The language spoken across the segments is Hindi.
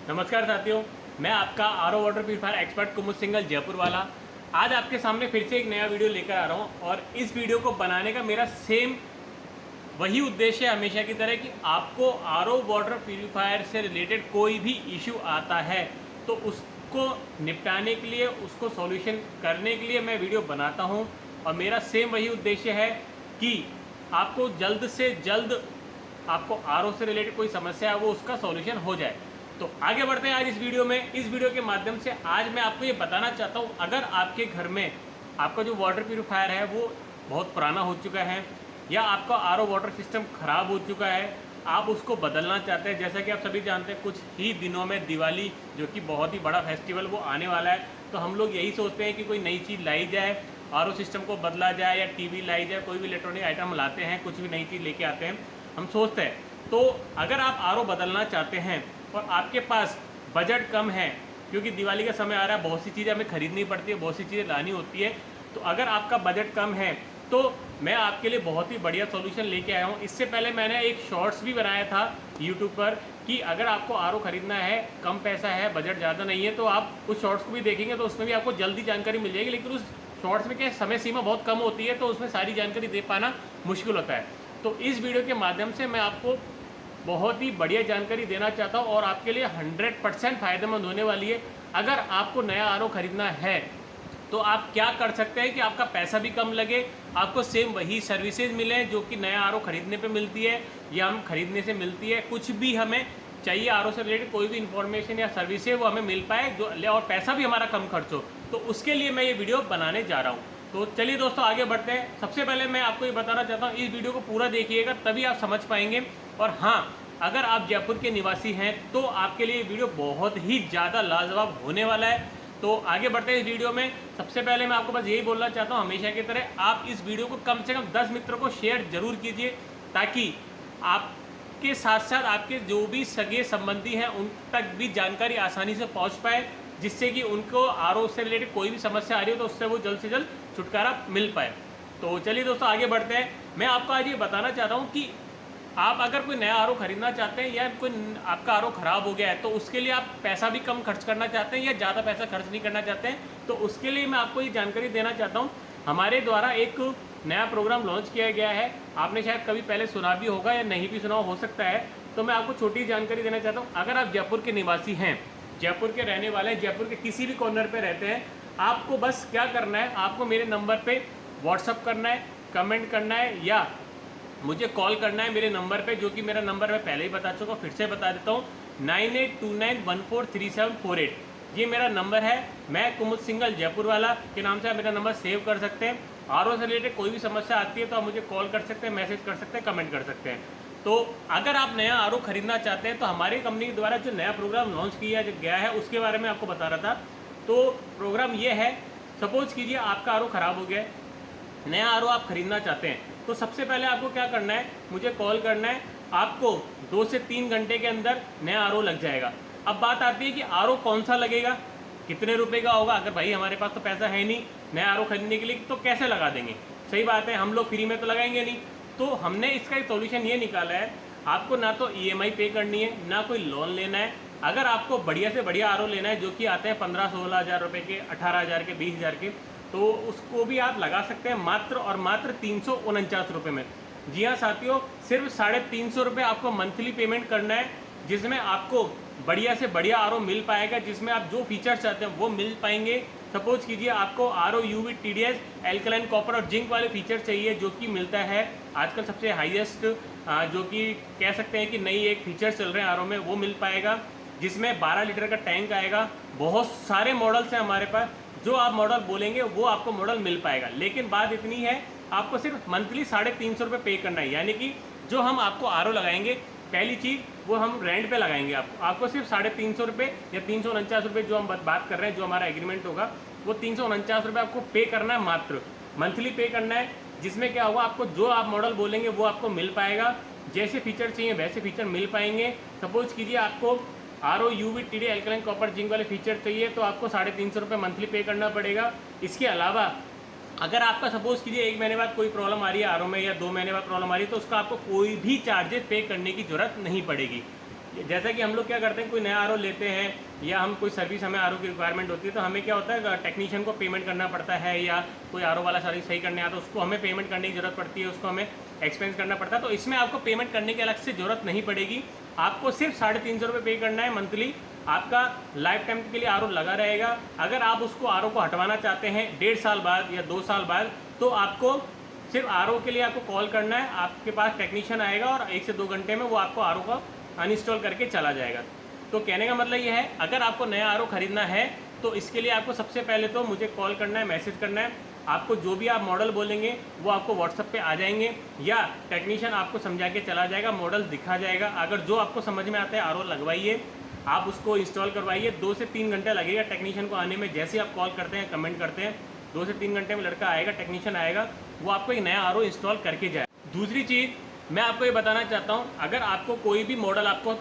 नमस्कार साथियों, मैं आपका आरओ वाटर प्यूरीफायर एक्सपर्ट कुमुद सिंघल जयपुर वाला आज आपके सामने फिर से एक नया वीडियो लेकर आ रहा हूं। और इस वीडियो को बनाने का मेरा सेम वही उद्देश्य है हमेशा की तरह कि आपको आरओ वाटर प्यूरीफायर से रिलेटेड कोई भी इशू आता है तो उसको निपटाने के लिए, उसको सॉल्यूशन करने के लिए मैं वीडियो बनाता हूं। और मेरा सेम वही उद्देश्य है कि आपको जल्द से जल्द आपको आरओ से रिलेटेड कोई समस्या है वो उसका सॉल्यूशन हो जाए। तो आगे बढ़ते हैं आज इस वीडियो में। इस वीडियो के माध्यम से आज मैं आपको ये बताना चाहता हूँ, अगर आपके घर में आपका जो वाटर प्यूरीफायर है वो बहुत पुराना हो चुका है या आपका आरओ वाटर सिस्टम ख़राब हो चुका है, आप उसको बदलना चाहते हैं। जैसा कि आप सभी जानते हैं, कुछ ही दिनों में दिवाली जो कि बहुत ही बड़ा फेस्टिवल वो आने वाला है, तो हम लोग यही सोचते हैं कि कोई नई चीज़ लाई जाए, आरओ सिस्टम को बदला जाए या टीवी लाई जाए, कोई भी इलेक्ट्रॉनिक आइटम लाते हैं, कुछ भी नई चीज़ लेके आते हैं, हम सोचते हैं। तो अगर आप आरओ बदलना चाहते हैं और आपके पास बजट कम है, क्योंकि दिवाली का समय आ रहा है, बहुत सी चीज़ें हमें खरीदनी पड़ती है, बहुत सी चीज़ें लानी होती है, तो अगर आपका बजट कम है तो मैं आपके लिए बहुत ही बढ़िया सॉल्यूशन लेके आया हूँ। इससे पहले मैंने एक शॉर्ट्स भी बनाया था यूट्यूब पर कि अगर आपको आरओ खरीदना है, कम पैसा है, बजट ज़्यादा नहीं है, तो आप उस शॉर्ट्स को भी देखेंगे तो उसमें भी आपको जल्दी जानकारी मिल जाएगी। लेकिन उस शॉर्ट्स में क्या समय सीमा बहुत कम होती है, तो उसमें सारी जानकारी दे पाना मुश्किल होता है। तो इस वीडियो के माध्यम से मैं आपको बहुत ही बढ़िया जानकारी देना चाहता हूँ और आपके लिए 100% फ़ायदेमंद होने वाली है। अगर आपको नया आरओ खरीदना है तो आप क्या कर सकते हैं कि आपका पैसा भी कम लगे, आपको सेम वही सर्विसेज मिले जो कि नया आरओ खरीदने पे मिलती है या हम खरीदने से मिलती है। कुछ भी हमें चाहिए आरओ से रिलेटेड कोई भी इंफॉर्मेशन या सर्विस है वो हमें मिल पाए जो, और पैसा भी हमारा कम खर्च हो, तो उसके लिए मैं ये वीडियो बनाने जा रहा हूँ। तो चलिए दोस्तों आगे बढ़ते हैं। सबसे पहले मैं आपको ये बताना चाहता हूँ, इस वीडियो को पूरा देखिएगा तभी आप समझ पाएंगे। और हाँ, अगर आप जयपुर के निवासी हैं तो आपके लिए वीडियो बहुत ही ज़्यादा लाजवाब होने वाला है। तो आगे बढ़ते हैं इस वीडियो में। सबसे पहले मैं आपको बस यही बोलना चाहता हूँ, हमेशा की तरह आप इस वीडियो को कम से कम 10 मित्रों को शेयर जरूर कीजिए, ताकि आपके साथ साथ आपके जो भी सगे संबंधी हैं उन तक भी जानकारी आसानी से पहुँच पाए, जिससे कि उनको आरओ से रिलेटेड कोई भी समस्या आ रही हो तो उससे वो जल्द से जल्द छुटकारा मिल पाए। तो चलिए दोस्तों आगे बढ़ते हैं। मैं आपको आज ये बताना चाहता हूँ कि आप अगर कोई नया आरओ खरीदना चाहते हैं या कोई आपका आरओ ख़राब हो गया है तो उसके लिए आप पैसा भी कम खर्च करना चाहते हैं या ज़्यादा पैसा खर्च नहीं करना चाहते हैं, तो उसके लिए मैं आपको ये जानकारी देना चाहता हूँ। हमारे द्वारा एक नया प्रोग्राम लॉन्च किया गया है, आपने शायद कभी पहले सुना भी होगा या नहीं भी सुना हो सकता है, तो मैं आपको छोटी जानकारी देना चाहता हूँ। अगर आप जयपुर के निवासी हैं, जयपुर के रहने वाले हैं, जयपुर के किसी भी कॉर्नर पर रहते हैं, आपको बस क्या करना है, आपको मेरे नंबर पर व्हाट्सअप करना है, कमेंट करना है या मुझे कॉल करना है मेरे नंबर पे, जो कि मेरा नंबर मैं पहले ही बता चुका हूँ, फिर से बता देता हूँ, 9829143748। ये मेरा नंबर है। मैं कुमुद सिंघल जयपुर वाला के नाम से आप मेरा नंबर सेव कर सकते हैं। आरओ से रिलेटेड कोई भी समस्या आती है तो आप मुझे कॉल कर सकते हैं, मैसेज कर सकते हैं, कमेंट कर सकते हैं। तो अगर आप नया आरओ खरीदना चाहते हैं तो हमारी कंपनी के द्वारा जो नया प्रोग्राम लॉन्च किया गया है उसके बारे में आपको बता रहा था। तो प्रोग्राम ये है, सपोज कीजिए आपका आरओ ख़राब हो गया है, नया आरओ आप खरीदना चाहते हैं, तो सबसे पहले आपको क्या करना है, मुझे कॉल करना है। आपको 2 से 3 घंटे के अंदर नया आरओ लग जाएगा। अब बात आती है कि आरओ कौन सा लगेगा, कितने रुपए का होगा। अगर भाई हमारे पास तो पैसा है नहीं नया आरओ खरीदने के लिए, तो कैसे लगा देंगे। सही बात है, हम लोग फ्री में तो लगाएंगे नहीं। तो हमने इसका एक सॉल्यूशन ये निकाला है, आपको ना तो ईएमआई पे करनी है, ना कोई लोन लेना है। अगर आपको बढ़िया से बढ़िया आरओ लेना है जो कि आते हैं 15-16 हज़ार रुपये के, 18 हज़ार के, 20 हज़ार के, तो उसको भी आप लगा सकते हैं मात्र और मात्र 349 रुपये में। जी हाँ साथियों, सिर्फ 350 रुपये आपको मंथली पेमेंट करना है, जिसमें आपको बढ़िया से बढ़िया आरओ मिल पाएगा, जिसमें आप जो फीचर्स चाहते हैं वो मिल पाएंगे। सपोज कीजिए आपको RO UV TDS alkaline copper और जिंक वाले फीचर चाहिए, जो कि मिलता है आजकल सबसे हाईएस्ट, जो कि कह सकते हैं कि नई एक फीचर चल रहे हैं आरओ में, वो मिल पाएगा, जिसमें 12 लीटर का टैंक आएगा। बहुत सारे मॉडल्स हैं हमारे पास, जो आप मॉडल बोलेंगे वो आपको मॉडल मिल पाएगा। लेकिन बात इतनी है, आपको सिर्फ मंथली 350 रुपये पे करना है। यानी कि जो हम आपको आरओ लगाएंगे, पहली चीज़ वो हम रेंट पे लगाएंगे, आपको सिर्फ 350 रुपये या 349 रुपये जो हम बात कर रहे हैं, जो हमारा एग्रीमेंट होगा वो 349 रुपये आपको पे करना है, मात्र मंथली पे करना है। जिसमें क्या होगा, आपको जो आप मॉडल बोलेंगे वो आपको मिल पाएगा, जैसे फीचर चाहिए वैसे फीचर मिल पाएंगे। सपोज कीजिए आपको RO UV TD alkaline copper zinc वाले फीचर चाहिए तो आपको 350 रुपये मंथली पे करना पड़ेगा। इसके अलावा अगर आपका सपोज कीजिए 1 महीने बाद कोई प्रॉब्लम आ रही है आरओ में या 2 महीने बाद प्रॉब्लम आ रही है, तो उसका आपको कोई भी चार्जेस पे करने की ज़रूरत नहीं पड़ेगी। जैसा कि हम लोग क्या करते हैं, कोई नया आर लेते हैं या हम कोई सर्विस हमें आर की रिक्वायरमेंट होती है, तो हमें क्या होता है टेक्नीशियन को पेमेंट करना पड़ता है, या कोई आर वाला सर्विस सही करने आता है उसको हमें पेमेंट करने की ज़रूरत पड़ती है, उसको हमें एक्सपेंस करना पड़ता है। तो इसमें आपको पेमेंट करने की अलग से ज़रूरत नहीं पड़ेगी। आपको सिर्फ 350 रुपये पे करना है मंथली। आपका लाइफ टाइम के लिए आर लगा रहेगा। अगर आप उसको आर को हटवाना चाहते हैं 1.5 साल बाद या 2 साल बाद, तो आपको सिर्फ आर के लिए आपको कॉल करना है, आपके पास टेक्नीशियन आएगा और 1 से 2 घंटे में वो आपको आर को अनइंस्टॉल करके चला जाएगा। तो कहने का मतलब ये है, अगर आपको नया आर खरीदना है तो इसके लिए आपको सबसे पहले तो मुझे कॉल करना है, मैसेज करना है। आपको जो भी आप मॉडल बोलेंगे वो आपको व्हाट्सएप पे आ जाएंगे, या टेक्नीशियन आपको समझा के चला जाएगा, मॉडल दिखा जाएगा। अगर जो आपको समझ में आता है आर लगवाइए, आप उसको इंस्टॉल करवाइए। 2 से 3 घंटे लगेगा टेक्नीशियन को आने में। जैसे आप कॉल करते हैं, कमेंट करते हैं, 2 से 3 घंटे में लड़का आएगा, टेक्नीशियन आएगा, वो आपको एक नया आर इंस्टॉल करके जाए। दूसरी चीज़ मैं आपको ये बताना चाहता हूँ, अगर आपको कोई भी मॉडल आपको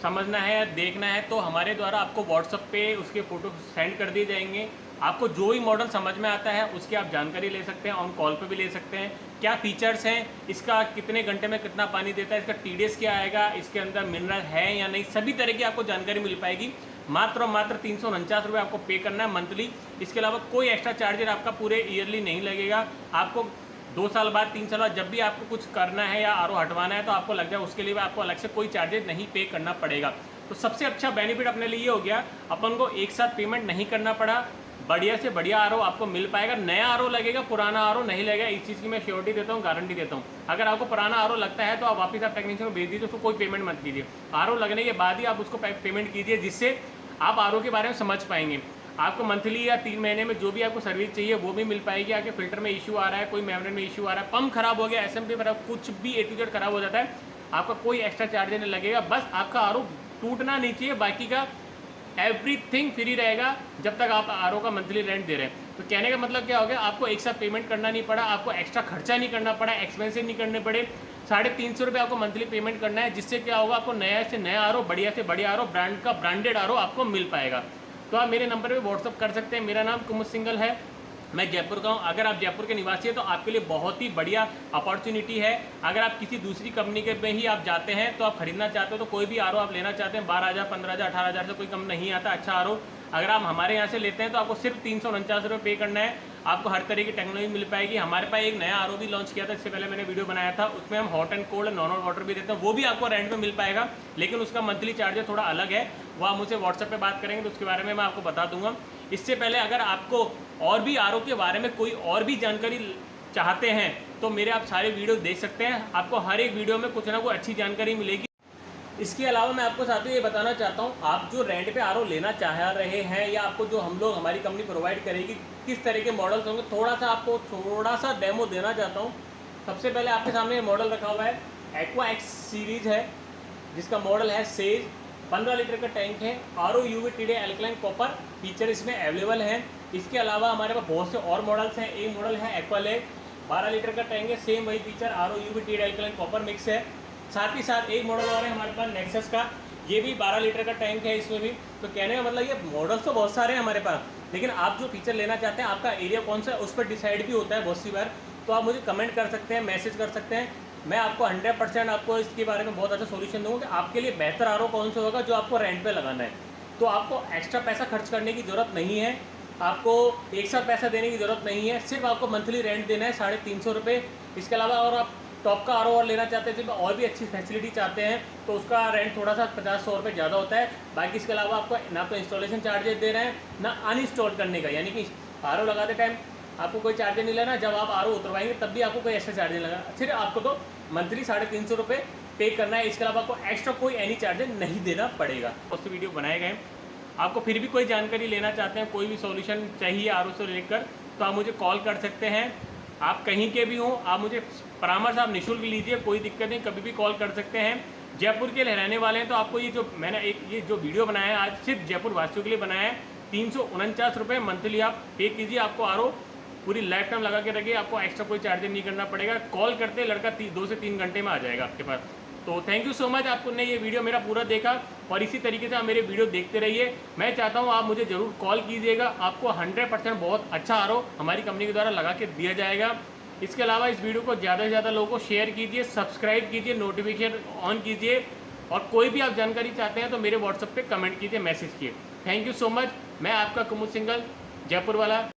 समझना है या देखना है तो हमारे द्वारा आपको व्हाट्सएप पे उसके फ़ोटो सेंड कर दिए जाएंगे। आपको जो भी मॉडल समझ में आता है उसकी आप जानकारी ले सकते हैं, ऑन कॉल पे भी ले सकते हैं। क्या फीचर्स हैं, इसका कितने घंटे में कितना पानी देता है, इसका TDS क्या आएगा, इसके अंदर मिनरल है या नहीं, सभी तरह की आपको जानकारी मिल पाएगी। मात्र 349 रुपये आपको पे करना है मंथली। इसके अलावा कोई एक्स्ट्रा चार्जर आपका पूरे ईयरली नहीं लगेगा। आपको 2 साल बाद, 3 साल बाद जब भी आपको कुछ करना है या आर हटवाना है तो आपको लग जाए, उसके लिए आपको अलग से कोई चार्जेस नहीं पे करना पड़ेगा। तो सबसे अच्छा बेनिफिट अपने लिए ये हो गया, अपन को एक साथ पेमेंट नहीं करना पड़ा, बढ़िया से बढ़िया आर आपको मिल पाएगा। नया आर लगेगा, पुराना आर नहीं लगेगा। इस चीज़ की मैं श्योरिटी देता हूँ, गारंटी देता हूँ। अगर आपको पुराना आर लगता है तो आप वापस आप टेक्नीशियन को भेज दीजिए, उसको कोई पेमेंट मत कीजिए। आर लगने के बाद ही आप उसको पेमेंट कीजिए, जिससे आप आर के बारे में समझ पाएंगे। आपको मंथली या 3 महीने में जो भी आपको सर्विस चाहिए वो भी मिल पाएगी। आपके फिल्टर में इशू आ रहा है, कोई मेम्ब्रेन में इशू आ रहा है, पंप खराब हो गया, SMP खराब, कुछ भी A to Z खराब हो जाता है, आपका कोई एक्स्ट्रा चार्ज नहीं लगेगा। बस आपका आर टूटना नहीं चाहिए, बाकी का एवरीथिंग फ्री रहेगा जब तक आप आर का मंथली रेंट दे रहे हैं। तो कहने का मतलब क्या हो गया, आपको एक साथ पेमेंट करना नहीं पड़ा, आपको एक्स्ट्रा खर्चा नहीं करना पड़ा, एक्सपेंसिव नहीं करने पड़े। 350 रुपये आपको मंथली पेमेंट करना है, जिससे क्या होगा, आपको नया से नया आर, बढ़िया से बढ़िया आर, ब्रांड का ब्रांडेड आर आपको मिल पाएगा। तो आप मेरे नंबर पे व्हाट्सअप कर सकते हैं। मेरा नाम कुमुद सिंघल है, मैं जयपुर का हूँ। अगर आप जयपुर के निवासी हैं तो आपके लिए बहुत ही बढ़िया अपॉर्चुनिटी है। अगर आप किसी दूसरी कंपनी के में ही आप जाते हैं तो आप खरीदना चाहते हो, तो कोई भी आर आप लेना चाहते हैं, 12,000, 15,000, 18,000 से कोई कम नहीं आता अच्छा आर। अगर आप हमारे यहाँ से लेते हैं तो आपको सिर्फ 349 रुपये पे करना है। आपको हर तरह की टेक्नोलॉजी मिल पाएगी। हमारे पास एक नया आर भी लॉन्च किया था, इससे पहले मैंने वीडियो बनाया था, उसमें हम hot and cold, normal water भी देते हैं, वो भी आपको रेंट में मिल पाएगा, लेकिन उसका मंथली चार्जर थोड़ा अलग है। वो आप मुझसे व्हाट्सएप पे बात करेंगे तो उसके बारे में मैं आपको बता दूंगा। इससे पहले अगर आपको और भी आर के बारे में कोई और भी जानकारी चाहते हैं तो मेरे आप सारे वीडियो देख सकते हैं। आपको हर एक वीडियो में कुछ ना कुछ अच्छी जानकारी मिलेगी। इसके अलावा मैं आपको साथ ही ये बताना चाहता हूँ, आप जो रेंट पे आर लेना चाह रहे हैं या आपको जो हम लोग हमारी कंपनी प्रोवाइड करेगी, किस तरह के मॉडल्स होंगे, थोड़ा सा डेमो देना चाहता हूँ। सबसे पहले आपके सामने ये मॉडल रखा हुआ है, एक्वा एक्स सीरीज़ है, जिसका मॉडल है सेज। 15 लीटर का टैंक है, RO UV TDI alkaline copper feature इसमें अवेलेबल है। इसके अलावा हमारे पास बहुत से और मॉडल्स हैं। एक मॉडल है एक्वा लेक, 12 लीटर का टैंक है, सेम वही feature, RO UV TDI alkaline copper mix है। साथ ही साथ एक मॉडल और है हमारे पास नेक्सस का, ये भी 12 लीटर का टैंक है इसमें भी। तो कहने का मतलब ये मॉडल्स तो बहुत सारे हैं हमारे पास, लेकिन आप जो फीचर लेना चाहते हैं, आपका एरिया कौन सा है उस पर डिसाइड भी होता है बहुत सी बार। तो आप मुझे कमेंट कर सकते हैं, मैसेज कर सकते हैं, मैं आपको 100% आपको इसके बारे में बहुत अच्छा सोल्यूशन दूँगा कि आपके लिए बेहतर आर कौन सा होगा जो आपको रेंट पे लगाना है। तो आपको एक्स्ट्रा पैसा खर्च करने की ज़रूरत नहीं है, आपको एक साथ पैसा देने की ज़रूरत नहीं है, सिर्फ आपको मंथली रेंट देना है 350 रुपये। इसके अलावा और आप टॉप का आर और लेना चाहते हैं, जिसमें और भी अच्छी फैसिलिटी चाहते हैं, तो उसका रेंट थोड़ा सा 50-100 रुपये ज़्यादा होता है। बाकी इसके अलावा आपको ना तो इंस्टॉलेशन चार्जेस दे रहे हैं, ना अनइंस्टॉल करने का, यानी कि आर लगाते टाइम आपको कोई चार्जर नहीं लेना, जब आप आर उतरवाएंगे तब भी आपको कोई एक्स्ट्रा चार्जर नहीं लगा, सिर्फ आपको तो मंथली 350 रुपये पे करना है। इसके अलावा आपको एक्स्ट्रा कोई एनी चार्जर नहीं देना पड़ेगा। उससे वीडियो बनाए गए, आपको फिर भी कोई जानकारी लेना चाहते हैं, कोई भी सॉल्यूशन चाहिए आर से लेकर, तो आप मुझे कॉल कर सकते हैं। आप कहीं के भी हों, आप मुझे परामर्श आप निःशुल्क लीजिए, कोई दिक्कत नहीं, कभी भी कॉल कर सकते हैं। जयपुर के रहने वाले हैं तो आपको ये जो मैंने ये जो वीडियो बनाया है आज सिर्फ जयपुर वासियों के लिए बनाया है। 349 रुपये मंथली आप पे कीजिए, आपको आर पूरी लाइफ टाइम लगा के रखिए, आपको एक्स्ट्रा कोई चार्जर नहीं करना पड़ेगा। कॉल करते लड़का 2 से 3 घंटे में आ जाएगा आपके पास। तो थैंक यू सो मच, आपने ये वीडियो मेरा पूरा देखा और इसी तरीके से आप मेरे वीडियो देखते रहिए। मैं चाहता हूँ आप मुझे ज़रूर कॉल कीजिएगा, आपको 100% बहुत अच्छा आर हमारी कंपनी के द्वारा लगा के दिया जाएगा। इसके अलावा इस वीडियो को ज़्यादा से ज़्यादा लोगों को शेयर कीजिए, सब्सक्राइब कीजिए, नोटिफिकेशन ऑन कीजिए, और कोई भी आप जानकारी चाहते हैं तो मेरे व्हाट्सएप पे कमेंट कीजिए, मैसेज कीजिए। Thank you so much. मैं आपका कुमुद सिंघल, जयपुर वाला।